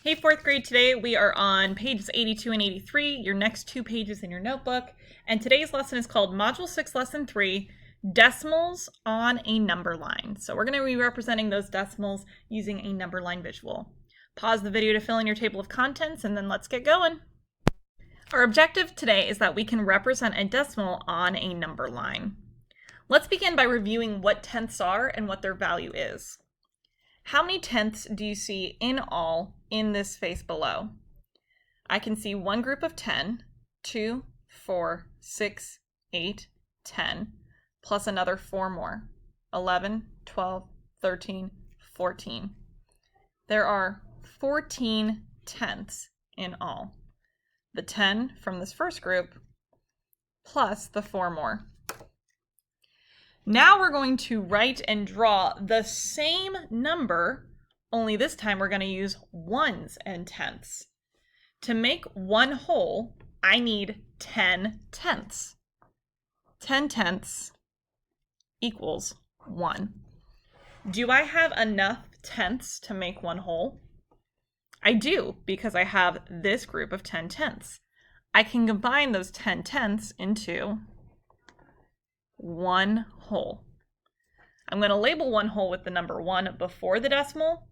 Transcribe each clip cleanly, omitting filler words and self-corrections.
Hey, fourth grade, today we are on pages 82 and 83, your next two pages in your notebook. And today's lesson is called Module 6, Lesson 3, Decimals on a Number Line. So we're going to be representing those decimals using a number line visual. Pause the video to fill in your table of contents, and then let's get going. Our objective today is that we can represent a decimal on a number line. Let's begin by reviewing what tenths are and what their value is. How many tenths do you see in all in this space below? I can see one group of 10, 2, 4, 6, 8, 10, plus another 4 more, 11, 12, 13, 14. There are 14 tenths in all. The 10 from this first group, plus the 4 more. Now we're going to write and draw the same number, only this time we're going to use ones and tenths. To make one whole, I need 10 tenths. 10 tenths equals 1. Do I have enough tenths to make one whole? I do, because I have this group of 10 tenths. I can combine those 10 tenths into one whole. I'm going to label one whole with the number 1 before the decimal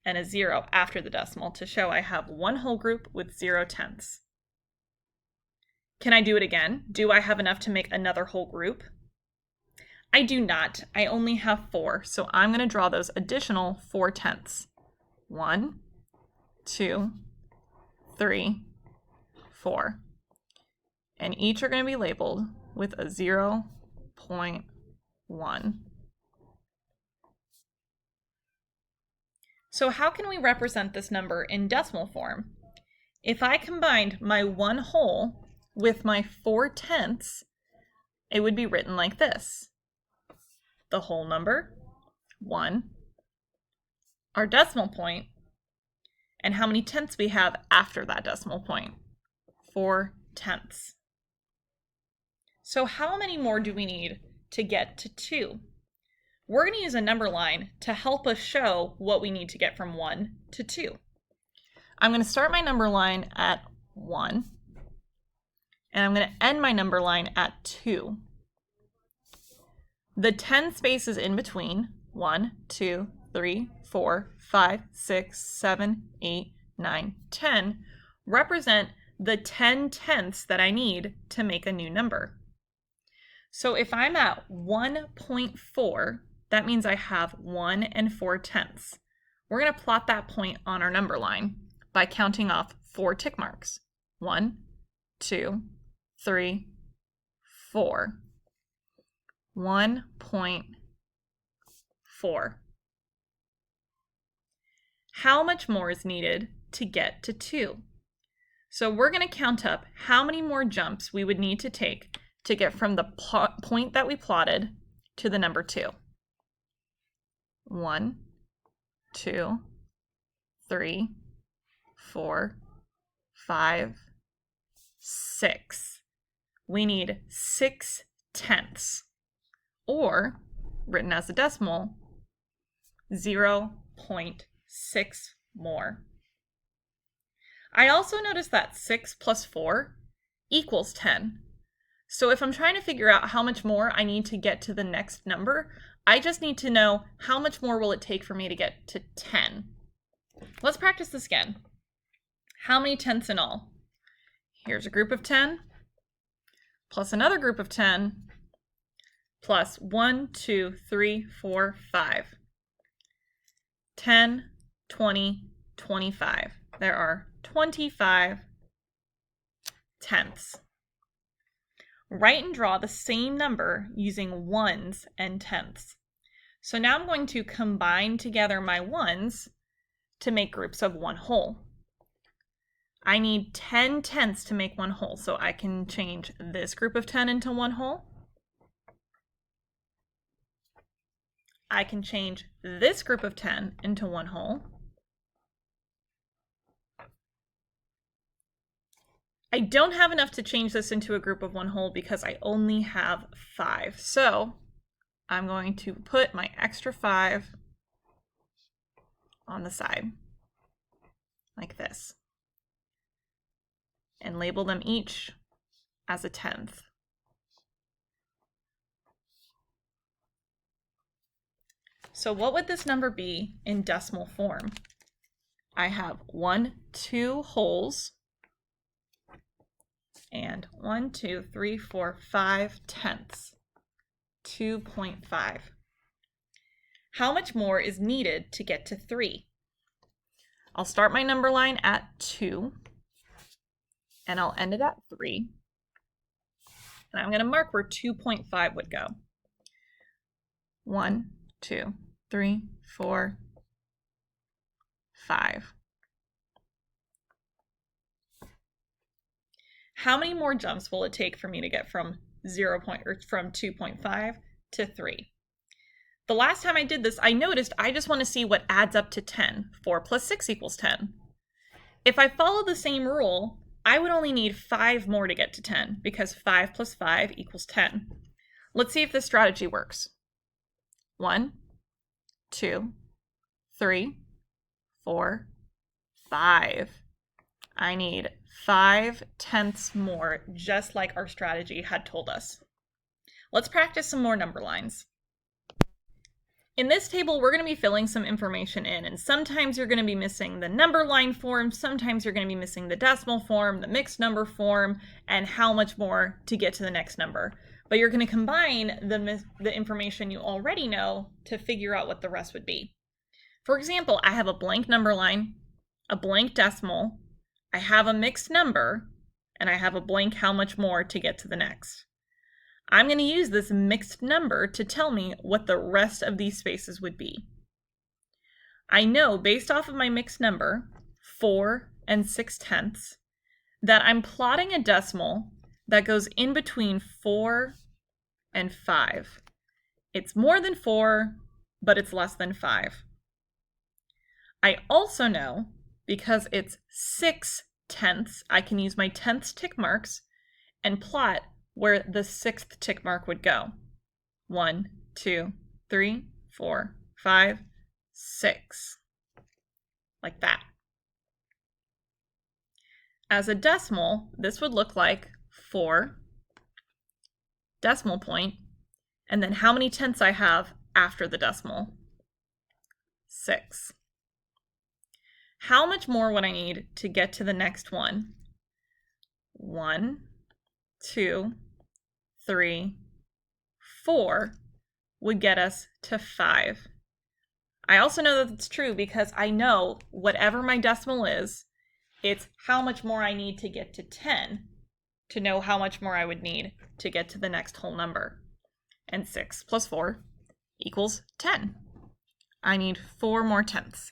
and a 0 after the decimal to show I have one whole group with 0 tenths. Can I do it again? Do I have enough to make another whole group? I do not. I only have 4, so I'm going to draw those additional 4 tenths. 1, 2, 3, 4. And each are going to be labeled with a 0.1. So how can we represent this number in decimal form? If I combined my one whole with my 4 tenths, it would be written like this. The whole number, 1, our decimal point, and how many tenths we have after that decimal point, 4 tenths. So how many more do we need to get to 2? We're going to use a number line to help us show what we need to get from 1 to 2. I'm going to start my number line at 1, and I'm going to end my number line at 2. The 10 spaces in between, 1, 2, 3, 4, 5, 6, 7, 8, 9, 10, represent the 10 tenths that I need to make a new number. So if I'm at 1.4, that means I have 1 and 4 tenths. We're going to plot that point on our number line by counting off 4 tick marks. 1, 2, 3, 4. 1.4. How much more is needed to get to 2? So we're going to count up how many more jumps we would need to take to get from the point that we plotted to the number 2. 1, 2, 3, 4, 5, 6. We need 6 tenths, or, written as a decimal, 0.6 more. I also noticed that 6 plus 4 equals 10. So if I'm trying to figure out how much more I need to get to the next number, I just need to know how much more will it take for me to get to 10. Let's practice this again. How many tenths in all? Here's a group of 10, plus another group of 10, plus 1, 2, 3, 4, 5. 10, 20, 25. There are 25 tenths. Write and draw the same number using ones and tenths. So now I'm going to combine together my ones to make groups of one whole. I need 10 tenths to make one whole, so I can change this group of 10 into one whole. I can change this group of 10 into one whole. I don't have enough to change this into a group of one whole because I only have 5. So I'm going to put my extra 5 on the side, like this and label them each as a tenth. So what would this number be in decimal form? I have 2 wholes and 1, 2, 3, 4, 5 tenths, 2.5. How much more is needed to get to 3? I'll start my number line at 2, and I'll end it at 3. And I'm going to mark where 2.5 would go. 1, 2, 3, 4, 5. How many more jumps will it take for me to get from 2.5 to 3? The last time I did this, I noticed I just want to see what adds up to 10. 4 plus 6 equals 10. If I follow the same rule, I would only need 5 more to get to 10, because 5 plus 5 equals 10. Let's see if this strategy works. 1, 2, 3, 4, 5. I need 5 tenths more, just like our strategy had told us. Let's practice some more number lines. In this table, we're going to be filling some information in, and sometimes you're going to be missing the number line form, sometimes you're going to be missing the decimal form, the mixed number form, and how much more to get to the next number. But you're going to combine the information you already know to figure out what the rest would be. For example, I have a blank number line, a blank decimal, I have a mixed number, and I have a blank how much more to get to the next. I'm going to use this mixed number to tell me what the rest of these spaces would be. I know, based off of my mixed number, 4 and 6 tenths, that I'm plotting a decimal that goes in between 4 and 5. It's more than 4, but it's less than 5. I also know, because it's 6 tenths, I can use my tenths tick marks and plot where the 6th tick mark would go. 1, 2, 3, 4, 5, 6. Like that. As a decimal, this would look like 4, decimal point, and then how many tenths I have after the decimal? 6. How much more would I need to get to the next one? 1, 2, 3, 4 would get us to 5. I also know that it's true because I know whatever my decimal is, it's how much more I need to get to 10 to know how much more I would need to get to the next whole number. And 6 plus 4 equals 10. I need 4 more tenths.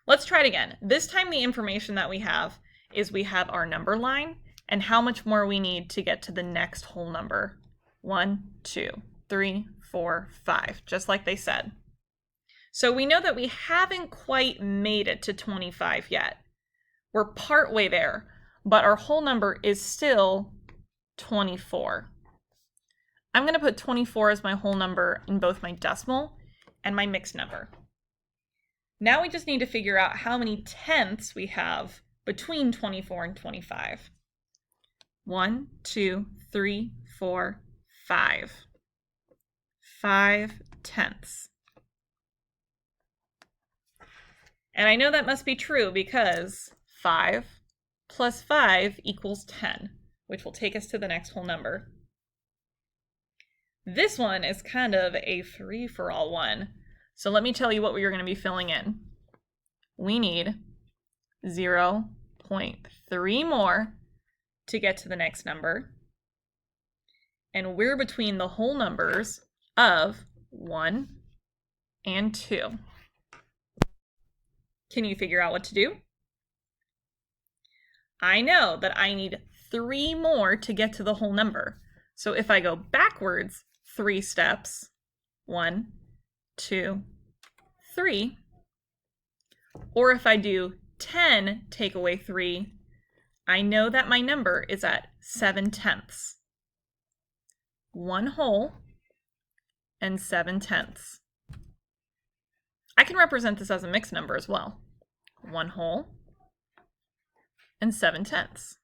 Let's try it again. This time the information that we have is we have our number line and how much more we need to get to the next whole number. 1, 2, 3, 4, 5, just like they said. So we know that we haven't quite made it to 25 yet. We're partway there, but our whole number is still 24. I'm going to put 24 as my whole number in both my decimal and my mixed number. Now we just need to figure out how many tenths we have between 24 and 25. 1, 2, 3, 4, 5. 5 tenths. And I know that must be true because 5 plus 5 equals 10, which will take us to the next whole number. This one is kind of a free-for-all one. So let me tell you what we are going to be filling in. We need 0.3 more to get to the next number. And we're between the whole numbers of 1 and 2. Can you figure out what to do? I know that I need 3 more to get to the whole number. So if I go backwards 3 steps, 1, 2, 3, or if I do 10 take away 3, I know that my number is at 7 tenths. 1 whole and 7 tenths. I can represent this as a mixed number as well. 1 whole, and 7/10.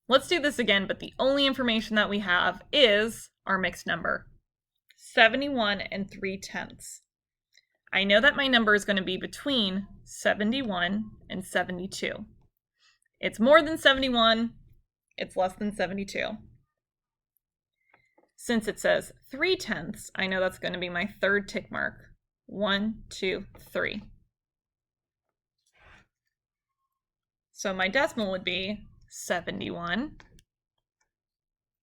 Let's do this again, but the only information that we have is our mixed number, 71 and 3/10. I know that my number is going to be between 71 and 72. It's more than 71, it's less than 72. Since it says 3/10, I know that's going to be my third tick mark. 1, 2, 3. So my decimal would be 71,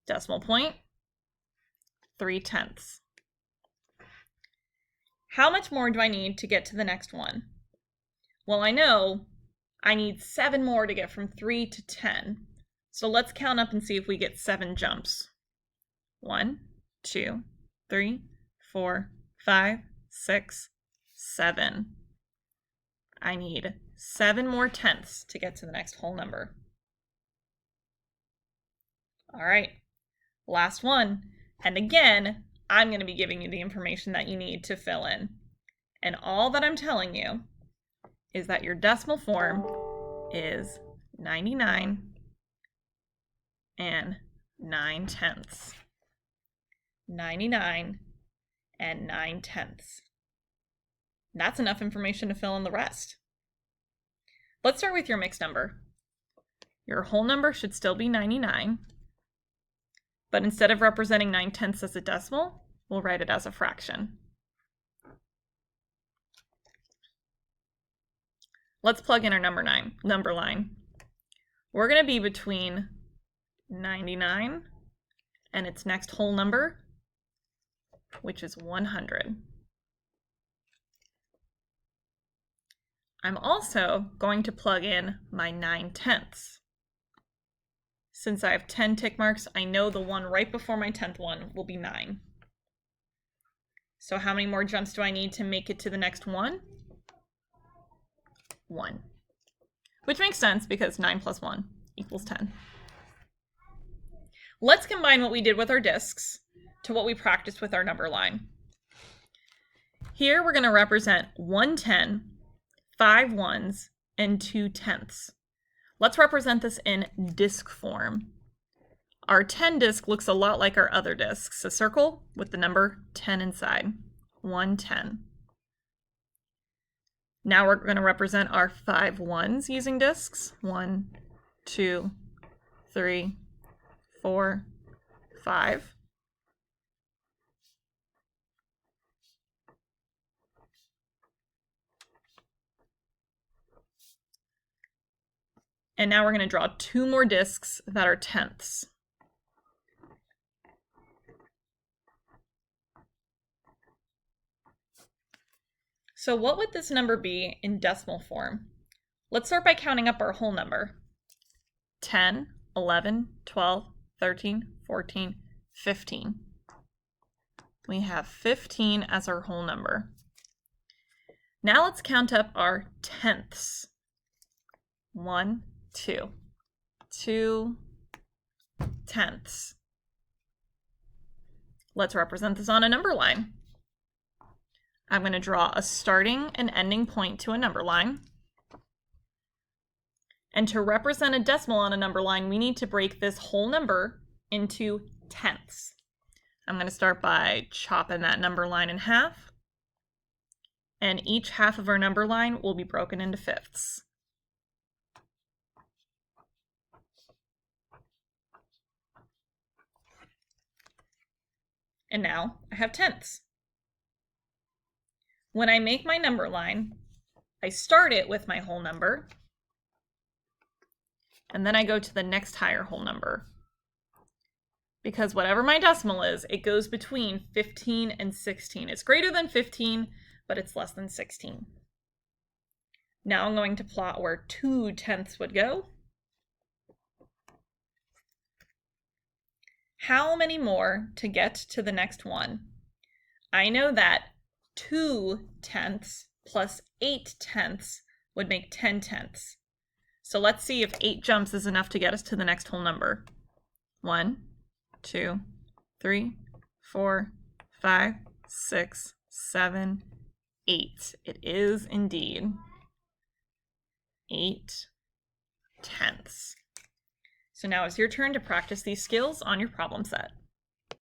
decimal point, 3/10. How much more do I need to get to the next one? Well, I know I need 7 more to get from 3 to 10. So let's count up and see if we get 7 jumps. 1, 2, 3, 4, 5, 6, 7. I need 7 more tenths to get to the next whole number. All right, last one. And again, I'm going to be giving you the information that you need to fill in. And all that I'm telling you is that your decimal form is 99 and 9/10. 99 and 9/10. That's enough information to fill in the rest. Let's start with your mixed number. Your whole number should still be 99, but instead of representing 9/10 as a decimal, we'll write it as a fraction. Let's plug in our number line. We're going to be between 99 and its next whole number, which is 100. I'm also going to plug in my 9/10. Since I have 10 tick marks, I know the one right before my 10th one will be 9. So how many more jumps do I need to make it to the next one? 1. Which makes sense because 9 plus 1 equals 10. Let's combine what we did with our discs to what we practiced with our number line. Here we're going to represent 1 10, 5 ones, and 2 tenths. Let's represent this in disc form. Our 10 disc looks a lot like our other discs, a circle with the number 10 inside, 1 10. Now we're going to represent our 5 ones using discs, 1, 2, 3, 4, 5. And now we're going to draw 2 more discs that are tenths. So what would this number be in decimal form? Let's start by counting up our whole number. 10, 11, 12, 13, 14, 15. We have 15 as our whole number. Now let's count up our tenths. 1, 2. 2 tenths. Let's represent this on a number line. I'm going to draw a starting and ending point to a number line. And to represent a decimal on a number line, we need to break this whole number into tenths. I'm going to start by chopping that number line in half. And each half of our number line will be broken into fifths. And now I have tenths. When I make my number line, I start it with my whole number, and then I go to the next higher whole number. Because whatever my decimal is, it goes between 15 and 16. It's greater than 15, but it's less than 16. Now I'm going to plot where 2 tenths would go. How many more to get to the next one? I know that 2 tenths plus 8 tenths would make 10 tenths. So let's see if 8 jumps is enough to get us to the next whole number. 1, 2, 3, 4, 5, 6, 7, 8. It is indeed 8/10. So now it's your turn to practice these skills on your problem set.